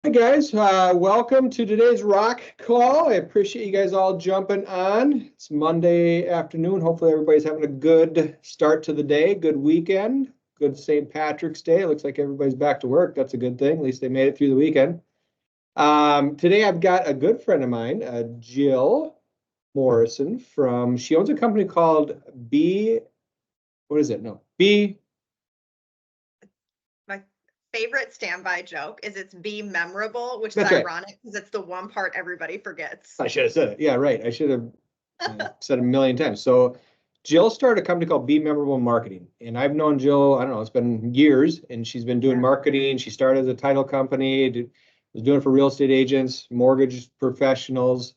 Hi guys, welcome to today's rock call. I appreciate you guys all jumping on. It's Monday afternoon. Hopefully everybody's having a good start to the day, good weekend, good St. Patrick's Day. It looks like everybody's back to work. That's a good thing. At least they made it through the weekend. Today I've got a good friend of mine, Jill Morrison she owns a company called what is it? No, My favorite standby joke is it's be memorable, which is That's right. ironic because it's the one part everybody forgets. I should have said it. Yeah, right. I should have said it a million times. So Jill started a company called Be Memorable Marketing. And I've known Jill, I don't know, it's been years, and she's been doing marketing. She started a title company, was doing it for real estate agents, mortgage professionals.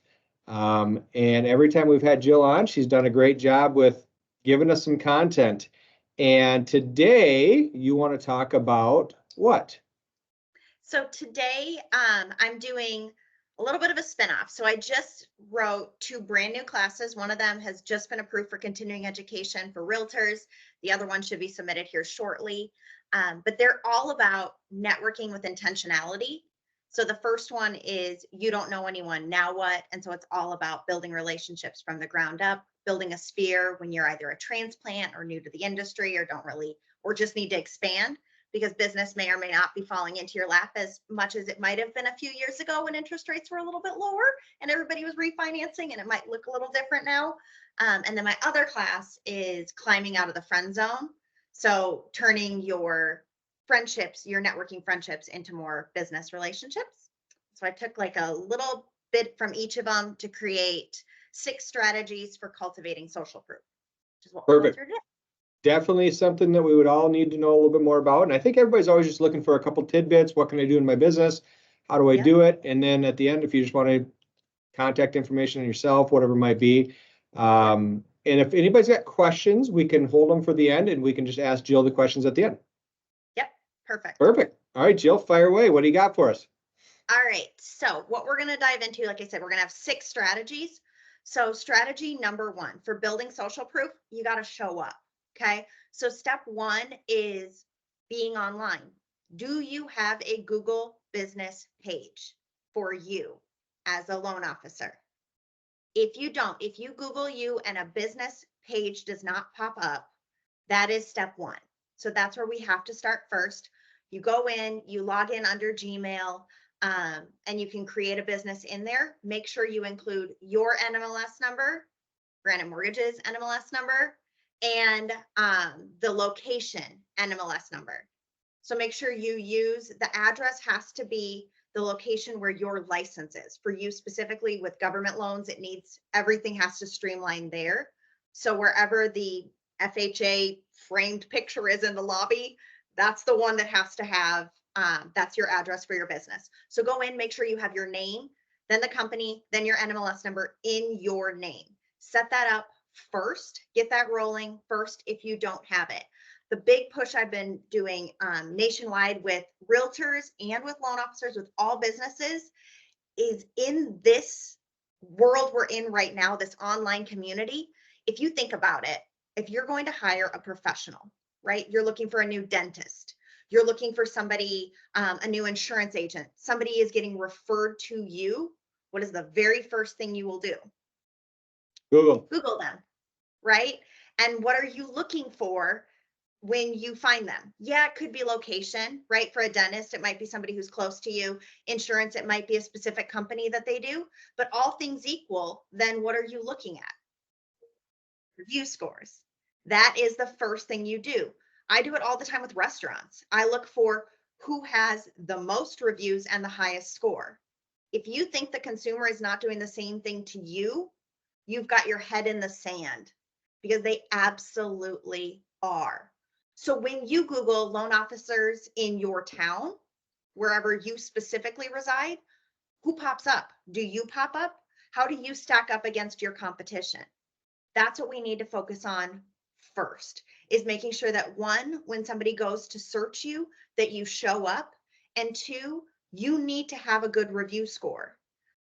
And every time we've had Jill on, she's done a great job with giving us some content. And today you want to talk about what? So today I'm doing a little bit of a spinoff. So I just wrote 2 brand new classes. One of them has just been approved for continuing education for realtors. The other one should be submitted here shortly. But they're all about networking with intentionality. So the first one is you don't know anyone, now what? And so it's all about building relationships from the ground up, building a sphere when you're either a transplant or new to the industry or just need to expand, because business may or may not be falling into your lap as much as it might have been a few years ago when interest rates were a little bit lower and everybody was refinancing, and it might look a little different now. And then my other class is climbing out of the friend zone. So turning your friendships, your networking friendships, into more business relationships. So I took like a little bit from each of them to create 6 strategies for cultivating social proof, which is what we're going through today. Definitely something that we would all need to know a little bit more about. And I think everybody's always just looking for a couple tidbits. What can I do in my business? How do I do it? And then at the end, if you just want to contact information on yourself, whatever it might be. And if anybody's got questions, we can hold them for the end and we can just ask Jill the questions at the end. Yep. Perfect. Perfect. All right, Jill, fire away. What do you got for us? All right. So what we're going to dive into, like I said, we're going to have 6 strategies. So strategy number 1 for building social proof, you got to show up. Okay. So step 1 is being online. Do you have a Google business page for you as a loan officer? If you don't, if you Google you and a business page does not pop up, that is step 1. So that's where we have to start first. You go in, you log in under Gmail, and you can create a business in there. Make sure you include your NMLS number, Granite Mortgage's NMLS number, and the location NMLS number. So make sure you use the address has to be the location where your license is. For you specifically with government loans, everything has to streamline there. So wherever the FHA framed picture is in the lobby, that's the one that has to have, that's your address for your business. So go in, make sure you have your name, then the company, then your NMLS number in your name. Set that up first, get that rolling first if you don't have it. The big push I've been doing nationwide with realtors and with loan officers, with all businesses, is in this world we're in right now, this online community. If you think about it, if you're going to hire a professional, right? You're looking for a new dentist. You're looking for somebody, a new insurance agent. Somebody is getting referred to you. What is the very first thing you will do? Google them, right? And what are you looking for when you find them? Yeah, it could be location, right? For a dentist, it might be somebody who's close to you. Insurance, it might be a specific company that they do. But all things equal, then what are you looking at? Review scores. That is the first thing you do. I do it all the time with restaurants. I look for who has the most reviews and the highest score. If you think the consumer is not doing the same thing to you, you've got your head in the sand, because they absolutely are. So when you Google loan officers in your town, wherever you specifically reside, who pops up? Do you pop up? How do you stack up against your competition? That's what we need to focus on first, is making sure that 1, when somebody goes to search you, that you show up, and 2, you need to have a good review score.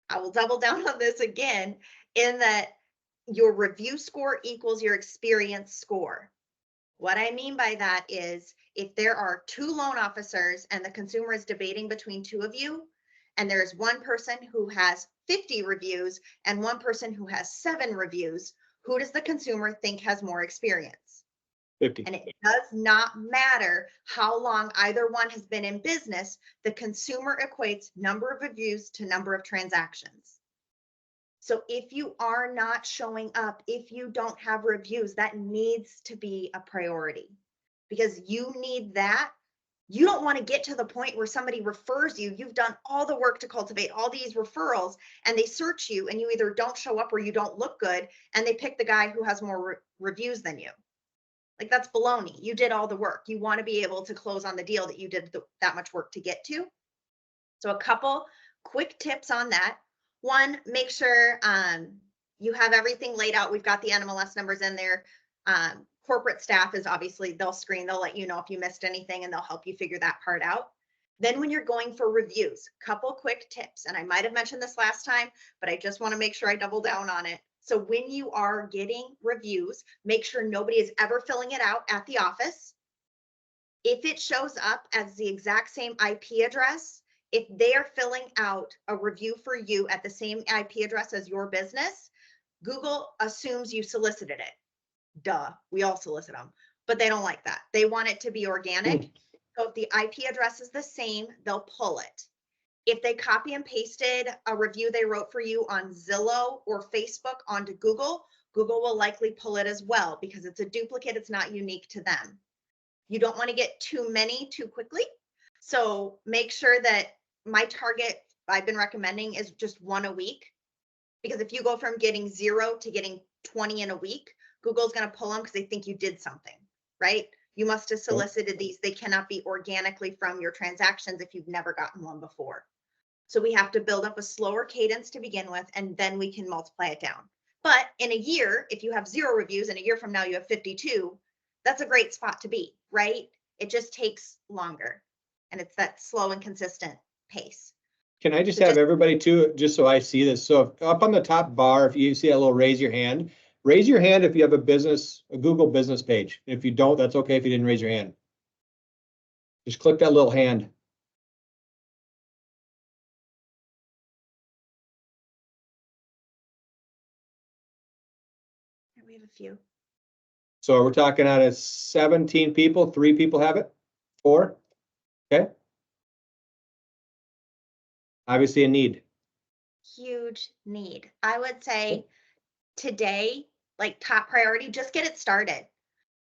I will double down on this again, in that your review score equals your experience score. What I mean by that is, if there are 2 loan officers and the consumer is debating between 2 of you, and there's one person who has 50 reviews and one person who has 7 reviews, who does the consumer think has more experience? 50. And it does not matter how long either one has been in business. The consumer equates number of reviews to number of transactions. So if you are not showing up, if you don't have reviews, that needs to be a priority, because you need that. You don't want to get to the point where somebody refers you. You've done all the work to cultivate all these referrals, and they search you and you either don't show up or you don't look good, and they pick the guy who has more reviews than you. Like, that's baloney. You did all the work. You want to be able to close on the deal that you did that much work to get to. So a couple quick tips on that. One, make sure you have everything laid out. We've got the NMLS numbers in there. Corporate staff is obviously, they'll screen, they'll let you know if you missed anything, and they'll help you figure that part out. Then when you're going for reviews, couple quick tips, and I might have mentioned this last time, but I just want to make sure I double down on it. So when you are getting reviews, make sure nobody is ever filling it out at the office. If it shows up as the exact same IP address, if they are filling out a review for you at the same IP address as your business, Google assumes you solicited it. Duh, we all solicit them, but they don't like that. They want it to be organic. So if the IP address is the same, they'll pull it. If they copy and pasted a review they wrote for you on Zillow or Facebook onto Google, Google will likely pull it as well, because it's a duplicate. It's not unique to them. You don't want to get too many too quickly. So make sure that my target I've been recommending is just 1 a week, because if you go from getting 0 to getting 20 in a week, Google's going to pull them because they think you did something, right? You must have solicited these. They cannot be organically from your transactions if you've never gotten one before. So we have to build up a slower cadence to begin with, and then we can multiply it down. But in a year, if you have 0 reviews and a year from now you have 52, that's a great spot to be, right? It just takes longer, and it's that slow and consistent pace. Can I just have everybody too, just so I see this? So up on the top bar, if you see that little raise your hand if you have a Google business page. If you don't, that's okay if you didn't raise your hand. Just click that little hand. We have a few. So we're talking out of 17 people, 3 people have it? 4? Okay. Obviously a need. Huge need. I would say today, like top priority, just get it started.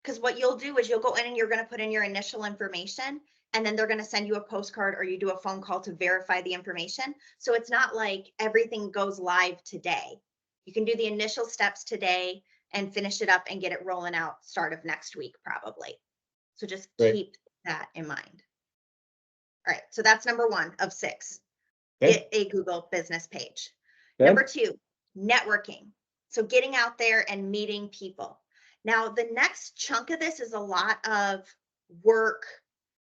Because what you'll do is you'll go in and you're going to put in your initial information, and then they're going to send you a postcard or you do a phone call to verify the information. So it's not like everything goes live today. You can do the initial steps today and finish it up and get it rolling out start of next week, probably. So just keep that in mind. All right. So that's number 1 of 6. Okay. Get a Google business page. Okay. Number 2, networking. So getting out there and meeting people. Now, the next chunk of this is a lot of work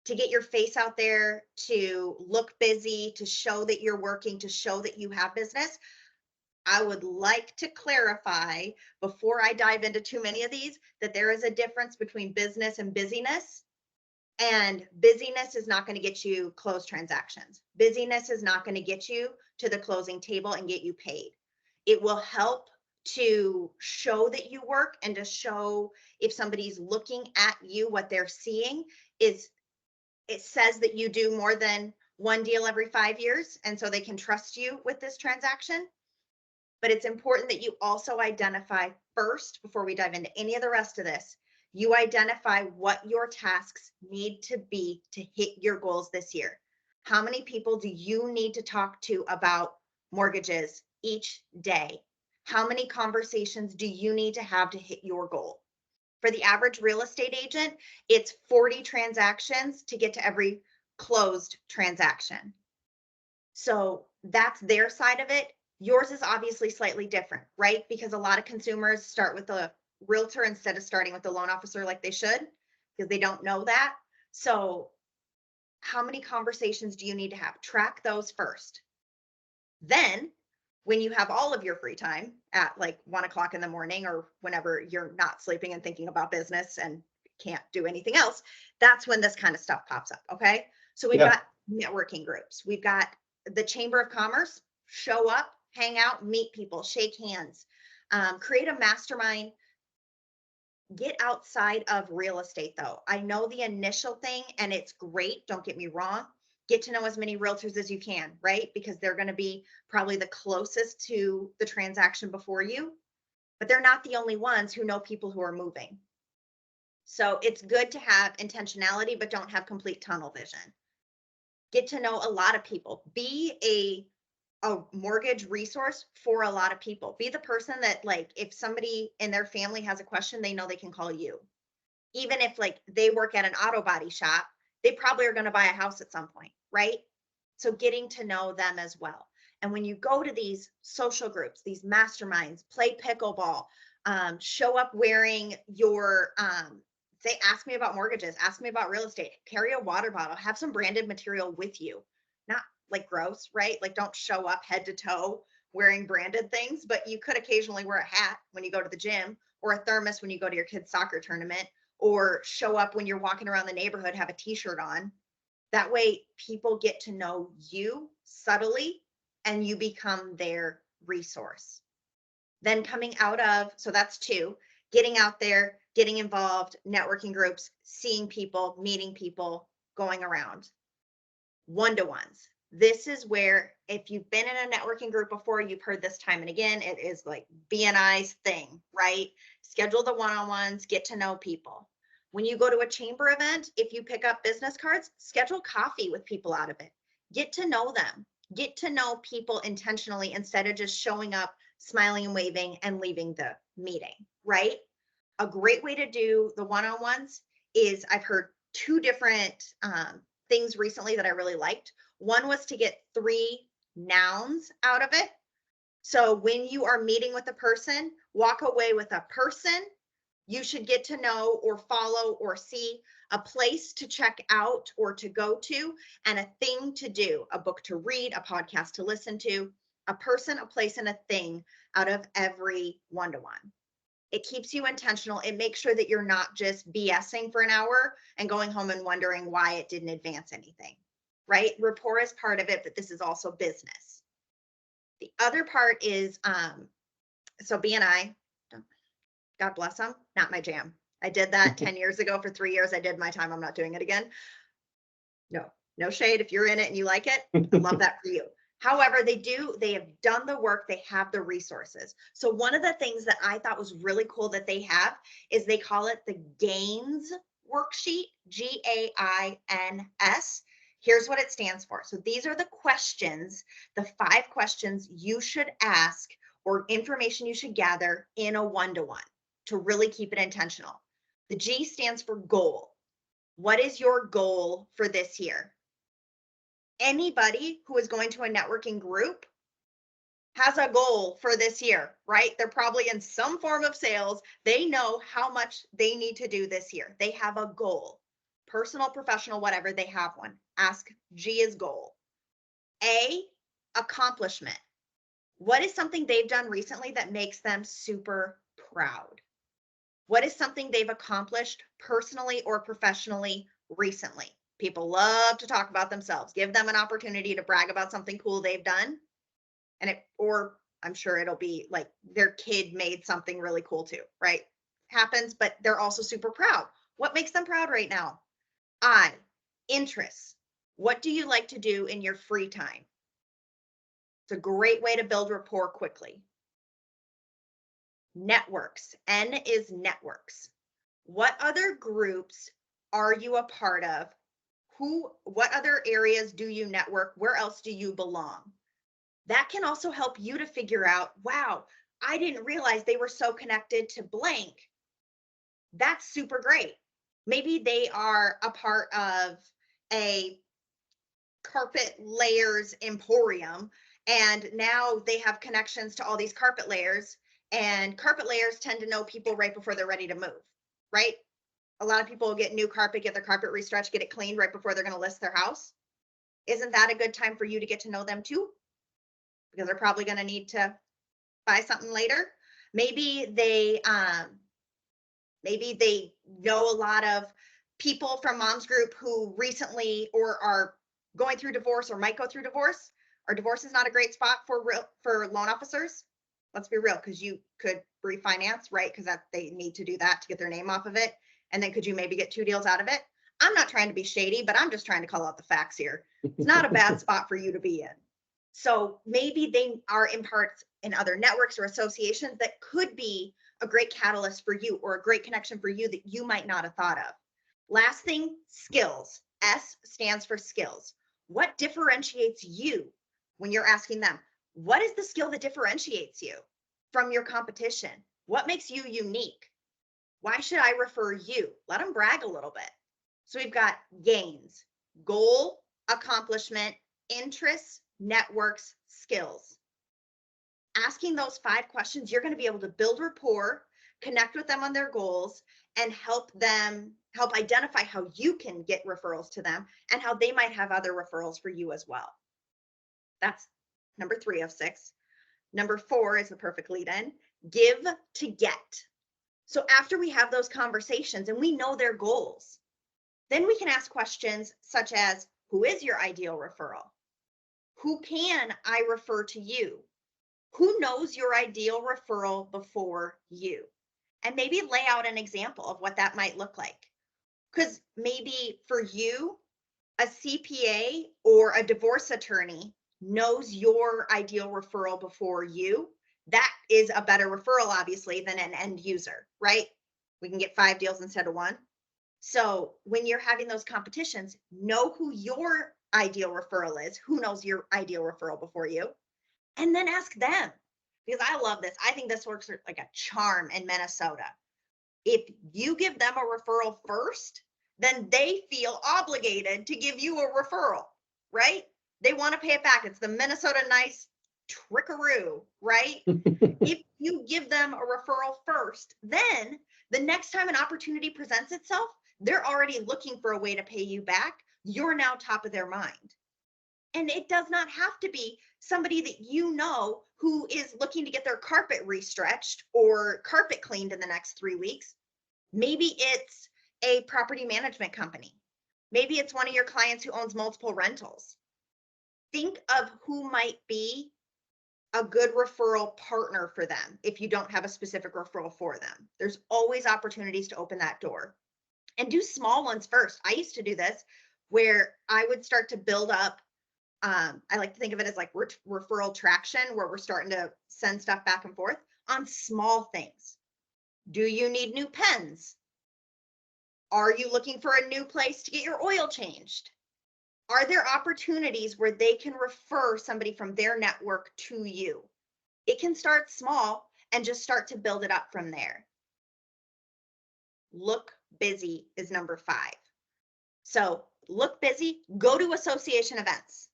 to get your face out there, to look busy, to show that you're working, to show that you have business. I would like to clarify before I dive into too many of these that there is a difference between business and busyness. And busyness is not going to get you closed transactions. Busyness is not going to get you to the closing table and get you paid. It will help to show that you work, and to show if somebody's looking at you, what they're seeing is it says that you do more than 1 deal every 5 years, and so they can trust you with this transaction. But it's important that you also identify first, before we dive into any of the rest of this, you identify what your tasks need to be to hit your goals this year. How many people do you need to talk to about mortgages each day? How many conversations do you need to have to hit your goal? For the average real estate agent, it's 40 transactions to get to every closed transaction. So that's their side of it. Yours is obviously slightly different, right? Because a lot of consumers start with a realtor instead of starting with the loan officer like they should, because they don't know that. So how many conversations do you need to have? Track those first. Then when you have all of your free time at like 1 o'clock in the morning, or whenever you're not sleeping and thinking about business and can't do anything else, that's when this kind of stuff pops up. Okay. So we've got networking groups. We've got the Chamber of Commerce, show up, hang out, meet people, shake hands, create a mastermind. Get outside of real estate though. I know the initial thing and it's great. Don't get me wrong. Get to know as many realtors as you can, right? Because they're going to be probably the closest to the transaction before you, but they're not the only ones who know people who are moving. So it's good to have intentionality, but don't have complete tunnel vision. Get to know a lot of people. Be a mortgage resource for a lot of people. Be the person that, like, if somebody in their family has a question, they know they can call you. Even if like they work at an auto body shop, they probably are going to buy a house at some point, right? So getting to know them as well. And when you go to these social groups, these masterminds, play pickleball, show up wearing your, say, ask me about mortgages, ask me about real estate, carry a water bottle, have some branded material with you. Not like gross, right? Like don't show up head to toe wearing branded things, but you could occasionally wear a hat when you go to the gym, or a thermos when you go to your kid's soccer tournament, or show up when you're walking around the neighborhood, have a t-shirt on. That way people get to know you subtly and you become their resource. Then coming out of, so that's 2, getting out there, getting involved, networking groups, seeing people, meeting people, going around. One-to-ones. This is where, if you've been in a networking group before, you've heard this time and again, it is like BNI's thing, right? Schedule the one-on-ones, get to know people. When you go to a chamber event, if you pick up business cards, schedule coffee with people out of it. Get to know them. Get to know people intentionally instead of just showing up, smiling and waving and leaving the meeting, right? A great way to do the one-on-ones is, I've heard 2 different things recently that I really liked. One was to get 3 nouns out of it. So when you are meeting with a person, walk away with a person you should get to know or follow or see, a place to check out or to go to, and a thing to do, a book to read, a podcast to listen to, a person, a place, and a thing out of every one-to-one. It keeps you intentional. It makes sure that you're not just BSing for an hour and going home and wondering why it didn't advance anything, right? Rapport is part of it, but this is also business. The other part is, so BNI, God bless them, not my jam. I did that 10 years ago for 3 years. I did my time. I'm not doing it again. No shade. If you're in it and you like it, I love that for you. However, they have done the work, they have the resources. So one of the things that I thought was really cool that they have is they call it the GAINS worksheet, GAINS. Here's what it stands for. So these are the questions, the 5 questions you should ask or information you should gather in a one-to-one to really keep it intentional. The G stands for goal. What is your goal for this year? Anybody who is going to a networking group has a goal for this year, right? They're probably in some form of sales. They know how much they need to do this year. They have a goal, personal, professional, whatever, they have one. Ask G is goal. A, accomplishment. What is something they've done recently that makes them super proud? What is something they've accomplished personally or professionally recently? People love to talk about themselves. Give them an opportunity to brag about something cool they've done. Or I'm sure it'll be like their kid made something really cool too, right? Happens, but they're also super proud. What makes them proud right now? Interests. What do you like to do in your free time? It's a great way to build rapport quickly. Networks. N is networks. What other groups are you a part of? What other areas do you network? Where else do you belong? That can also help you to figure out, wow, I didn't realize they were so connected to blank. That's super great. Maybe they are a part of a carpet layers emporium, and now they have connections to all these carpet layers, and carpet layers tend to know people right before they're ready to move, right? A lot of people will get new carpet, get their carpet restretched, get it cleaned right before they're going to list their house. Isn't that a good time for you to get to know them too? Because they're probably going to need to buy something later. Maybe they know a lot of people from mom's group who recently or are going through divorce or might go through divorce. Are divorces not a great spot for loan officers? Let's be real, because you could refinance, right? Because that they need to do that to get their name off of it. And then could you maybe get 2 deals out of it? I'm not trying to be shady, but I'm just trying to call out the facts here. It's not a bad spot for you to be in. So maybe they are in parts in other networks or associations that could be a great catalyst for you or a great connection for you that you might not have thought of. Last thing, skills. S stands for skills. What differentiates you when you're asking them? What is the skill that differentiates you from your competition? What makes you unique? Why should I refer you? Let them brag a little bit. So we've got gains, goal, accomplishment, interests, networks, skills. Asking those 5 questions, you're going to be able to build rapport, connect with them on their goals, and help identify how you can get referrals to them and how they might have other referrals for you as well. That's number 3 of 6. Number 4 is the perfect lead in. Give to get. So after we have those conversations and we know their goals, then we can ask questions such as, who is your ideal referral? Who can I refer to you? Who knows your ideal referral before you? And maybe lay out an example of what that might look like. Because maybe for you, a CPA or a divorce attorney knows your ideal referral before you. That is a better referral, obviously, than an end user, right? We can get 5 deals instead of 1. So when you're having those competitions, know who your ideal referral is, who knows your ideal referral before you, and then ask them. Because I love this. I think this works like a charm in Minnesota. If you give them a referral first, then they feel obligated to give you a referral, right? They want to pay it back. It's the Minnesota nice trickaroo, right? If you give them a referral first, then the next time an opportunity presents itself, they're already looking for a way to pay you back. You're now top of their mind. And it does not have to be somebody that you know who is looking to get their carpet restretched or carpet cleaned in the next 3 weeks. Maybe it's a property management company. Maybe it's one of your clients who owns multiple rentals. Think of who might be a good referral partner for them if you don't have a specific referral for them. There's always opportunities to open that door. And do small ones first. I used to do this where I would start to build up. I like to think of it as like referral traction, where we're starting to send stuff back and forth on small things. Do you need new pens? Are you looking for a new place to get your oil changed? Are there opportunities where they can refer somebody from their network to you? It can start small and just start to build it up from there. Look busy is number 5. So look busy, go to association events,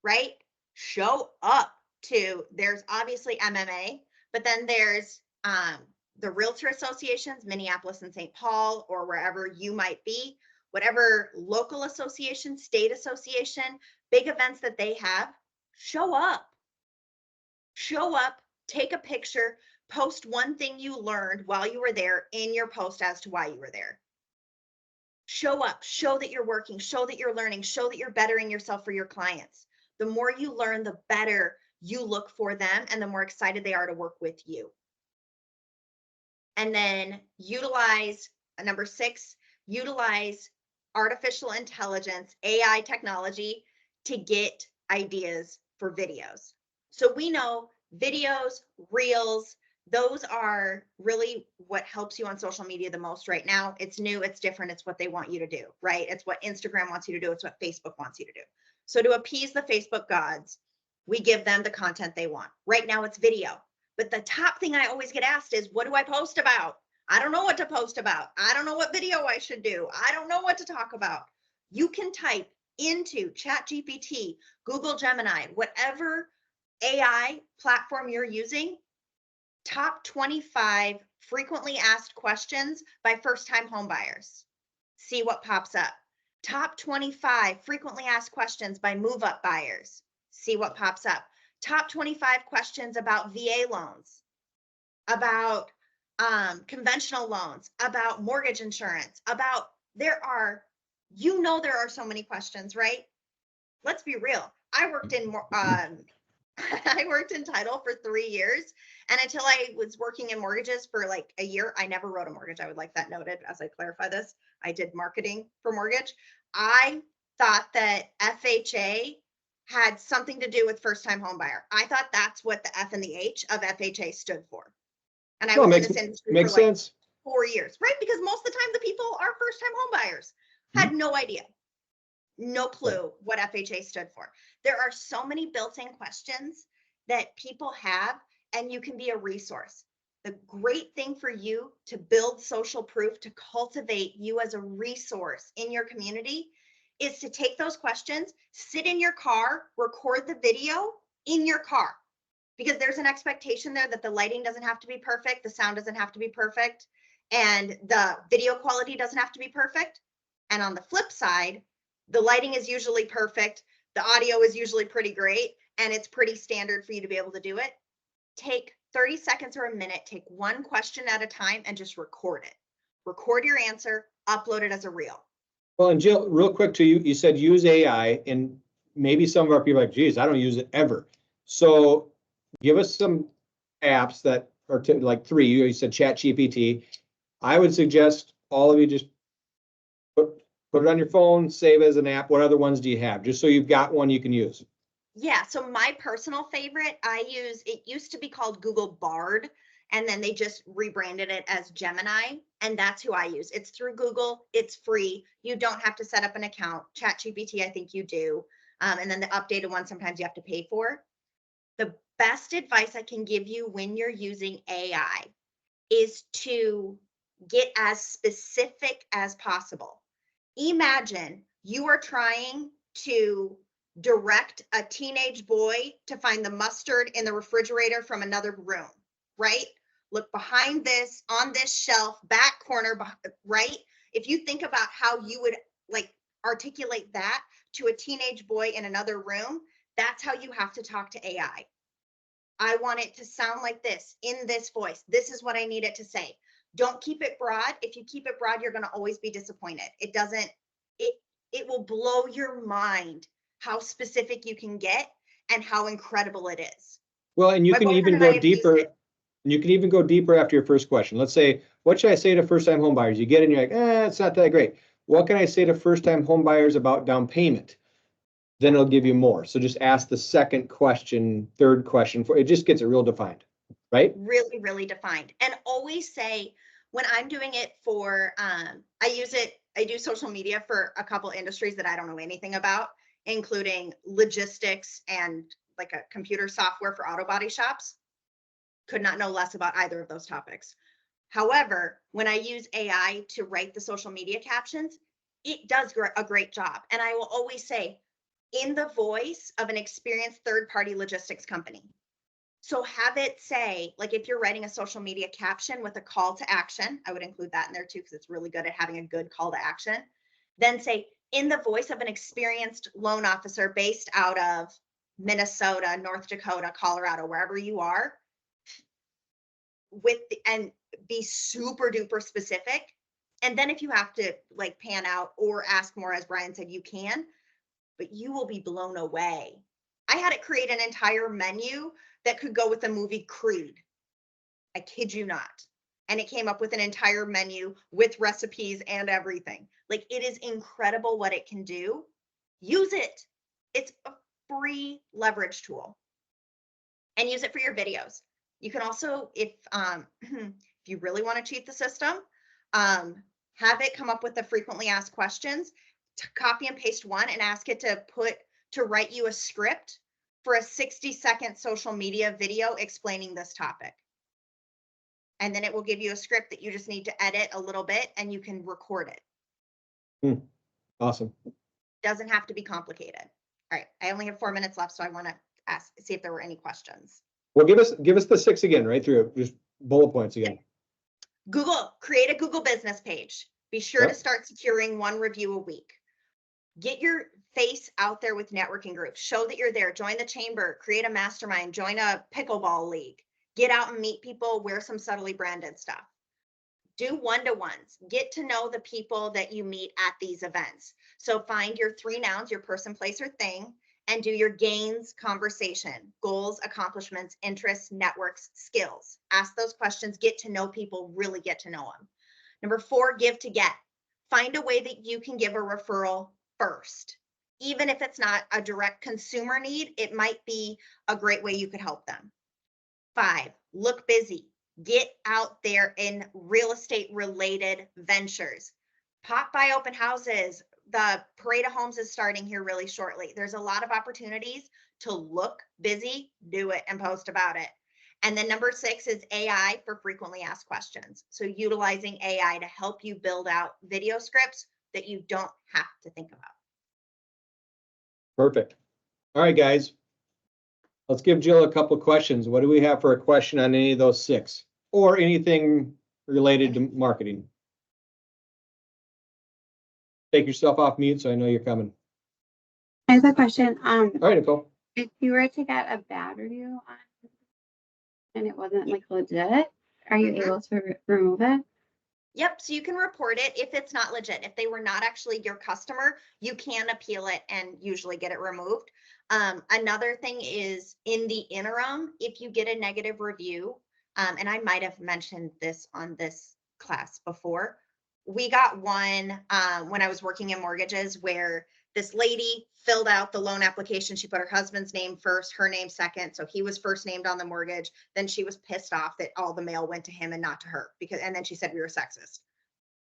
right? Show up to, there's obviously MMA, but then there's the realtor associations, Minneapolis and St. Paul, or wherever you might be, whatever local association, state association, big events that they have, show up. Show up, take a picture, post one thing you learned while you were there in your post as to why you were there. Show up, show that you're working, show that you're learning, show that you're bettering yourself for your clients. The more you learn, the better you look for them and the more excited they are to work with you. And then utilize, number 6, utilize artificial intelligence, AI technology to get ideas for videos. So we know videos, reels, those are really what helps you on social media the most right now. It's new, it's different, it's what they want you to do, right? It's what Instagram wants you to do, it's what Facebook wants you to do. So to appease the Facebook gods, we give them the content they want. Right now it's video. But the top thing I always get asked is, what do I post about? I don't know what to post about. I don't know what video I should do. I don't know what to talk about. You can type into ChatGPT, Google Gemini, whatever AI platform you're using, top 25 frequently asked questions by first-time homebuyers. See what pops up. Top 25 frequently asked questions by move-up buyers. See what pops up. Top 25 questions about VA loans, about conventional loans, about mortgage insurance, about, there are so many questions, right? Let's be real. I worked in I worked in title for 3 years, and until I was working in mortgages for like a year, I never wrote a mortgage. I would like that noted as I clarify this. I did marketing for mortgage. I thought that FHA had something to do with first-time home buyer. I thought that's what the F and the H of FHA stood for. And I No, was in makes, this industry makes for like sense. 4 years, right? Because most of the time the people are first-time home buyers. Had no idea. No clue what FHA stood for. There are so many built-in questions that people have, and you can be a resource. The great thing for you to build social proof, to cultivate you as a resource in your community, is to take those questions, sit in your car, record the video in your car, because there's an expectation there that the lighting doesn't have to be perfect, the sound doesn't have to be perfect, and the video quality doesn't have to be perfect. And on the flip side, the lighting is usually perfect, the audio is usually pretty great, and it's pretty standard for you to be able to do it. Take 30 seconds or a minute, take one question at a time and just record it. Record your answer, upload it as a reel. Well, and Jill, real quick to you, you said use AI, and maybe some of our people are like, geez, I don't use it ever. So give us some apps that are like 3, you said ChatGPT. I would suggest all of you just put it on your phone, save it as an app. What other ones do you have? Just so you've got one you can use. Yeah, so my personal favorite, it used to be called Google Bard, and then they just rebranded it as Gemini, and that's who I use. It's through Google, it's free. You don't have to set up an account. ChatGPT, I think you do. And then the updated one, sometimes you have to pay for. The best advice I can give you when you're using AI is to get as specific as possible. Imagine you are trying to direct a teenage boy to find the mustard in the refrigerator from another room, right? Look behind this, on this shelf, back corner, right? If you think about how you would like articulate that to a teenage boy in another room, that's how you have to talk to AI. I want it to sound like this, in this voice. This is what I need it to say. Don't keep it broad. If you keep it broad, you're going to always be disappointed. It will blow your mind how specific you can get and how incredible it is. Well, and you My can boyfriend even and I go have used deeper. it. And you can even go deeper after your first question. Let's say, what should I say to first-time home buyers? You get in, you're like, it's not that great. What can I say to first-time home buyers about down payment? Then it'll give you more. So just ask the second question, third question, it just gets it real defined, right? Really, really defined. And always say, when I'm doing it for, I do social media for a couple industries that I don't know anything about, including logistics and like a computer software for auto body shops. Could not know less about either of those topics. However, when I use AI to write the social media captions, it does a great job. And I will always say, in the voice of an experienced third-party logistics company. So have it say, like if you're writing a social media caption with a call to action, I would include that in there too, because it's really good at having a good call to action. Then say, in the voice of an experienced loan officer based out of Minnesota, North Dakota, Colorado, wherever you are, and be super duper specific. And then if you have to like pan out or ask more, as Brian said, you can, but you will be blown away. I had it create an entire menu that could go with the movie Creed. I kid you not. And it came up with an entire menu with recipes and everything. Like, it is incredible what it can do. Use it. It's a free leverage tool. And use it for your videos. You can also, if you really want to cheat the system, have it come up with the frequently asked questions, to copy and paste one and ask it to write you a script for a 60-second social media video explaining this topic. And then it will give you a script that you just need to edit a little bit and you can record it. Awesome. Doesn't have to be complicated. All right, I only have 4 minutes left, so I want to see if there were any questions. Well, give us the 6 again, right through, just bullet points again. Create a Google business page. Be sure to start securing 1 review a week. Get your face out there with networking groups. Show that you're there. Join the chamber. Create a mastermind. Join a pickleball league. Get out and meet people. Wear some subtly branded stuff. Do one-to-ones. Get to know the people that you meet at these events. So find your 3 nouns, your person, place, or thing, and do your gains conversation, goals, accomplishments, interests, networks, skills. Ask those questions, get to know people, really get to know them. Number 4, give to get. Find a way that you can give a referral first. Even if it's not a direct consumer need, it might be a great way you could help them. 5, look busy. Get out there in real estate related ventures. Pop by open houses. The parade of homes is starting here really shortly. There's a lot of opportunities to look busy, do it, and post about it. And then number 6 is AI for frequently asked questions. So utilizing AI to help you build out video scripts that you don't have to think about. Perfect. All right, guys. Let's give Jill a couple of questions. What do we have for a question on any of those 6 or anything related to marketing? Take yourself off mute so I know you're coming. I have a question. All right, Nicole. If you were to get a bad review on and it wasn't like legit, are you able to remove it? Yep. So you can report it if it's not legit. If they were not actually your customer, you can appeal it and usually get it removed. Another thing is in the interim, if you get a negative review, and I might have mentioned this on this class before, we got one when I was working in mortgages where this lady filled out the loan application. She put her husband's name first, her name second. So he was first named on the mortgage. Then she was pissed off that all the mail went to him and not to her and then she said we were sexist.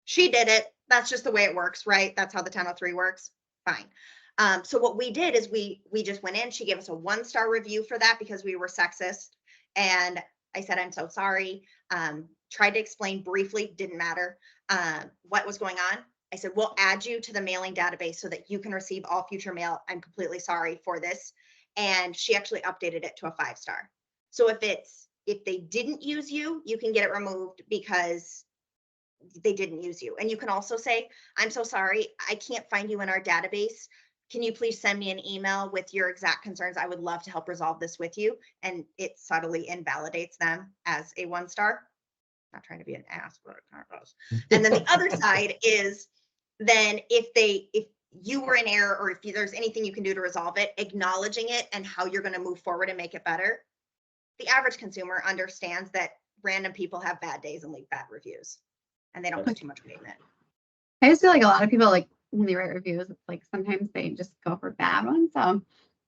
She did it. That's just the way it works, right? That's how the 1003 works. Fine. So what we did is we just went in. She gave us a 1-star review for that because we were sexist. And I said, I'm so sorry. Tried to explain briefly, didn't matter what was going on. I said, we'll add you to the mailing database so that you can receive all future mail. I'm completely sorry for this. And she actually updated it to a 5-star. So if they didn't use you, you can get it removed because they didn't use you. And you can also say, I'm so sorry, I can't find you in our database. Can you please send me an email with your exact concerns? I would love to help resolve this with you. And it subtly invalidates them as a 1-star. Not trying to be an ass, but it kind of goes. And then the other side is then if you were in error or if there's anything you can do to resolve it, acknowledging it and how you're going to move forward and make it better. The average consumer understands that random people have bad days and leave bad reviews and they don't put too much weight in it. I just feel like a lot of people, like when they write reviews, it's like sometimes they just go for bad ones. So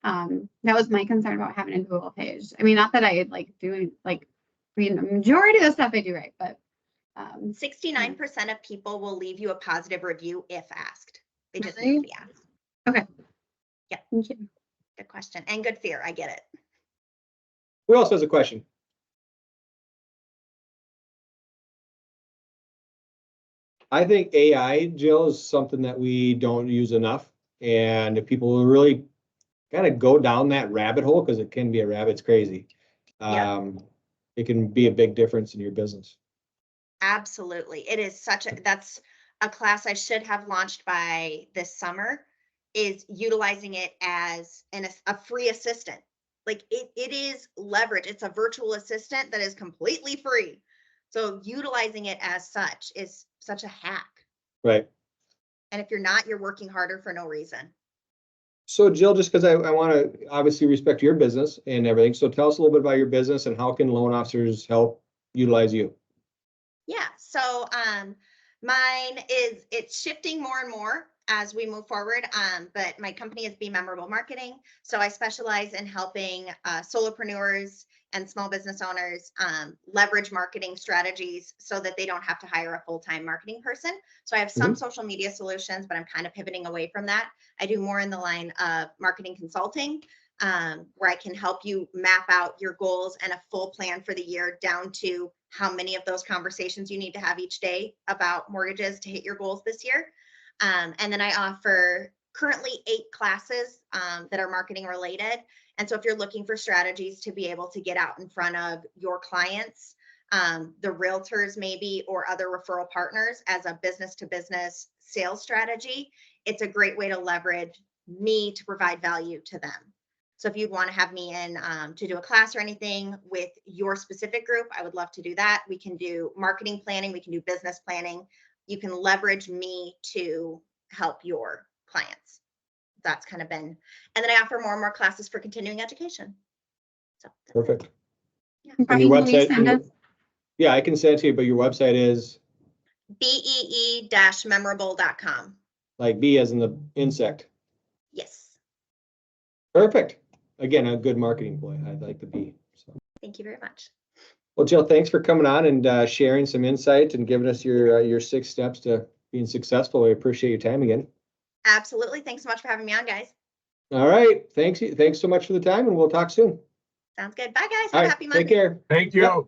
that was my concern about having a Google page. I mean, not that I like doing like reading the majority of the stuff I do right, but 69% of people will leave you a positive review if asked. They just Really? need to be asked. Okay. Yeah. Thank you. Good question and good fear. I get it. Who else has a question? I think AI, Jill, is something that we don't use enough. And if people will really kind of go down that rabbit hole, because it can be a rabbit, it's crazy. It can be a big difference in your business. Absolutely. It is that's a class I should have launched by this summer, is utilizing it as a free assistant. Like it is leverage. It's a virtual assistant that is completely free. So utilizing it as such is such a hack. Right. And if you're not, you're working harder for no reason. So Jill, just because I want to obviously respect your business and everything. So tell us a little bit about your business and how can loan officers help utilize you? Yeah. So it's shifting more and more as we move forward. But my company is Be Memorable Marketing. So I specialize in helping solopreneurs and small business owners leverage marketing strategies so that they don't have to hire a full-time marketing person. So I have some social media solutions, but I'm kind of pivoting away from that. I do more in the line of marketing consulting, where I can help you map out your goals and a full plan for the year down to how many of those conversations you need to have each day about mortgages to hit your goals this year. And then I offer currently 8 classes that are marketing related. And so if you're looking for strategies to be able to get out in front of your clients, the realtors maybe, or other referral partners as a business to business sales strategy, it's a great way to leverage me to provide value to them. So if you'd want to have me in to do a class or anything with your specific group, I would love to do that. We can do marketing planning. We can do business planning. You can leverage me to help your clients. that's kind of been, and then I offer more and more classes for continuing education. So that's it. Perfect. And And your Brian, can you website, send us? yeah, I can send it to you, but your website is BEE-memorable.com. like bee as in the insect. Yes. Perfect. Again, a good marketing ploy. I like the bee. So. Thank you very much. Well, Jill, thanks for coming on and sharing some insight and giving us your 6 steps to being successful. We appreciate your time again. Absolutely. Thanks so much for having me on, guys. All right. Thanks so much for the time, and we'll talk soon. Sounds good. Bye, guys. All Have a right. happy Monday. Take care. Thank you. Yep.